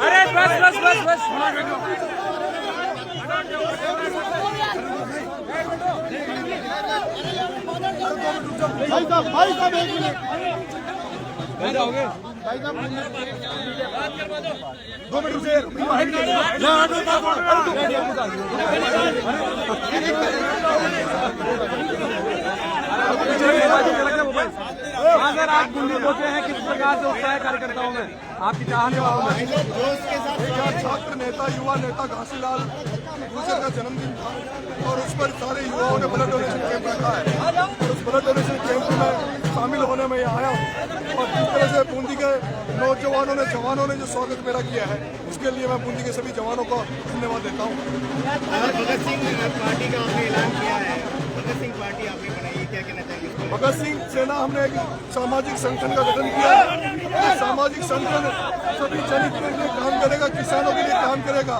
अरे बस बस बस बस भाई साहब 1 मिनट जाओगे भाई साहब 2 मिनट अगर आप दिल्ली पहुंचे हैं किस प्रकार से उत्साह कार्यकर्ताओं में आपकी चाहने वालों में छात्र नेता युवा नेता घासीलाल गुर्जर का जन्मदिन था और उस पर सारे युवाओं ने ब्लड डोनेशन कैंप रखा है और उस ब्लड डोनेशन कैंप में शामिल होने में यहाँ आया हूँ और जिस तरह से बूंदी के नौजवानों ने जवानों ने जो स्वागत मेरा किया है उसके लिए मैं बूंदी के सभी जवानों को धन्यवाद देता हूँ। भगत सिंह पार्टी का आपने ऐलान किया है, भगत सिंह पार्टी आपने बनाई, क्या कहना चाहेंगे? भगत सिंह सेना हमने एक सामाजिक संगठन का गठन किया है। सामाजिक संगठन सभी जनहित के लिए काम करेगा, किसानों के लिए काम करेगा।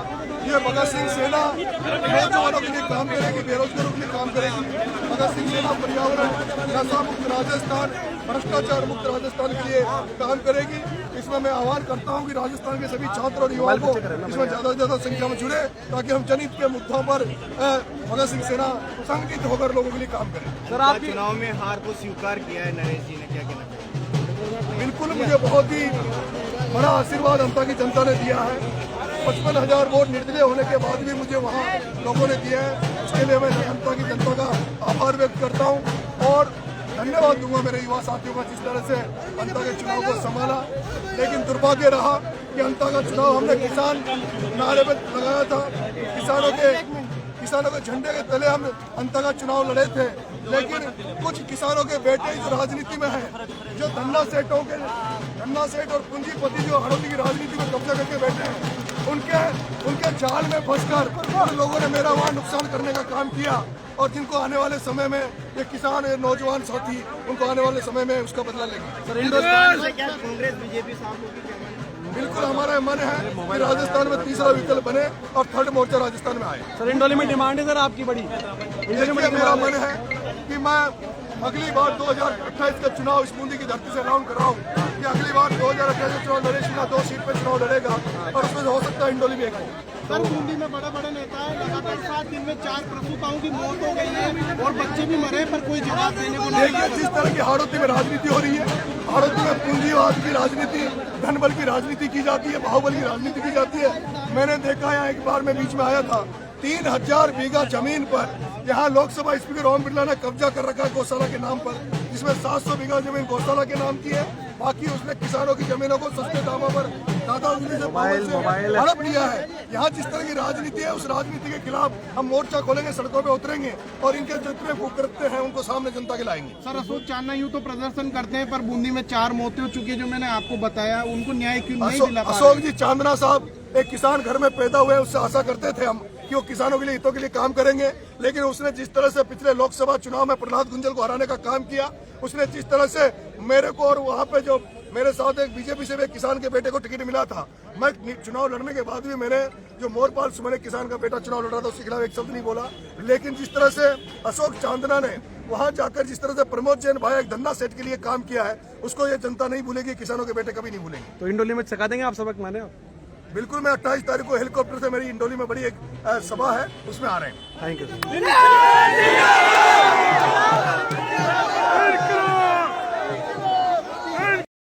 ये भगत सिंह सेना नौजवानों के लिए काम करेगी, बेरोजगारों के लिए काम करेगी। भगत सिंह सेना पर्यावरण, नशा मुक्त राजस्थान, भ्रष्टाचार मुक्त राजस्थान के लिए काम करेगी। इसमें मैं आह्वान करता हूं कि राजस्थान के सभी छात्र और युवाओं को इसमें ज्यादा से ज्यादा संख्या में जुड़े ताकि हम जनहित के मुद्दों पर भगत सिंह सेना संगठित होकर लोगों के लिए काम करें। सर, आप चुनाव में हार को स्वीकार किया है नरेश जी ने, क्या कहना चाहिए? बिल्कुल, मुझे बहुत ही बड़ा आशीर्वाद जनता की जनता ने दिया है। 55,000 वोट निर्दलीय होने के बाद भी मुझे वहाँ लोगों ने दिया है, उसके लिए मैं जनता की जनता का आभार व्यक्त करता हूँ और धन्यवाद दूंगा मेरे युवा साथियों का जिस तरह से अंता के चुनाव को संभाला। लेकिन दुर्भाग्य रहा कि अंता का चुनाव हमने किसान नारे पर लगाया था, किसानों के झंडे के तले हम अंता का चुनाव लड़े थे। लेकिन कुछ किसानों के बेटे जो राजनीति में हैं, जो धन्ना सेठ और पूंजीपति जो हड़ौती की राजनीति में कब्जा करके बैठे हैं, उनके जाल में फंसकर लोगों ने मेरा वहाँ नुकसान करने का काम किया और जिनको आने वाले समय में ये किसान नौजवान साथी उनको आने वाले समय में उसका बदला लेंगे। कांग्रेस बीजेपी साथ होगी क्या? बिल्कुल हमारा मन है कि राजस्थान में तीसरा विकल्प बने और थर्ड मोर्चा राजस्थान में आए। सर, इंडोली में डिमांड है सर आपकी बड़ी? मेरा मन है कि मैं अगली बार 2028 का चुनाव इस बूंदी की धरती से अनाउंस कर रहा हूँ कि अगली बार 2028 का चुनाव नरेश सिन्हा 2 सीट पे चुनाव लड़ेगा और उसमें हो सकता है इंडोली भी एक हो। सर, बूंदी में बड़े बड़े नेता है, लगातार 7 दिन में 4 प्रसूताओं की मौत हो गई है और बच्चे भी मरे पर कोई जवाब देने को नहीं। देखिए, जिस तरह की हाड़ौती में राजनीति हो रही है, हाड़ौती में पूंजीवाद की राजनीति, धनबल की राजनीति की जाती है, बाहुबल की राजनीति की जाती है। मैंने देखा है, एक बार मैं बीच में आया था, 3000 बीघा जमीन पर यहाँ लोकसभा स्पीकर ओम बिरला ने कब्जा कर रखा है गौशाला के नाम पर, जिसमें 700 बीघा जमीन गौशाला के नाम की है। बाकी उसने किसानों की जमीनों को सस्ते दामों पर दादागिरी से हड़प लिया है। यहाँ जिस तरह की राजनीति है, उस राजनीति के खिलाफ हम मोर्चा खोलेंगे, सड़कों पे उतरेंगे और इनके जितने कुकृत्य हैं उनको सामने जनता के लाएंगे। सर, अशोक चांदना यूँ तो प्रदर्शन करते हैं पर बूंदी में 4 मौतें हो चुकी है, जो मैंने आपको बताया, उनको न्याय क्यों नहीं दिला पा रहे? अशोक जी चांदना साहब एक किसान घर में पैदा हुए, उससे आशा करते थे हम कि वो किसानों के लिए हितों के लिए काम करेंगे। लेकिन उसने जिस तरह से पिछले लोकसभा चुनाव में प्रहलाद गुंजल को हराने का काम किया, उसने जिस तरह से मेरे को और वहाँ पे जो मेरे साथ एक बीजेपी से भी एक किसान के बेटे को टिकट मिला था, मैं चुनाव लड़ने के बाद भी मैंने जो मोरपाल सुमने किसान का बेटा चुनाव लड़ रहा था उसके खिलाफ एक शब्द नहीं बोला। लेकिन जिस तरह से अशोक चांदना ने वहां जाकर जिस तरह से प्रमोद जैन भाई एक धन्ना सेठ के लिए काम किया है, उसको ये जनता नहीं भूलेगी, किसानों के बेटे कभी नहीं भूलेंगे। तो इंडोली में चका देंगे आप सबक माने? बिल्कुल मैं 28 तारीख को हेलीकॉप्टर से, मेरी इंडोली में बड़ी एक सभा है, उसमें आ रहे हैं। Thank you.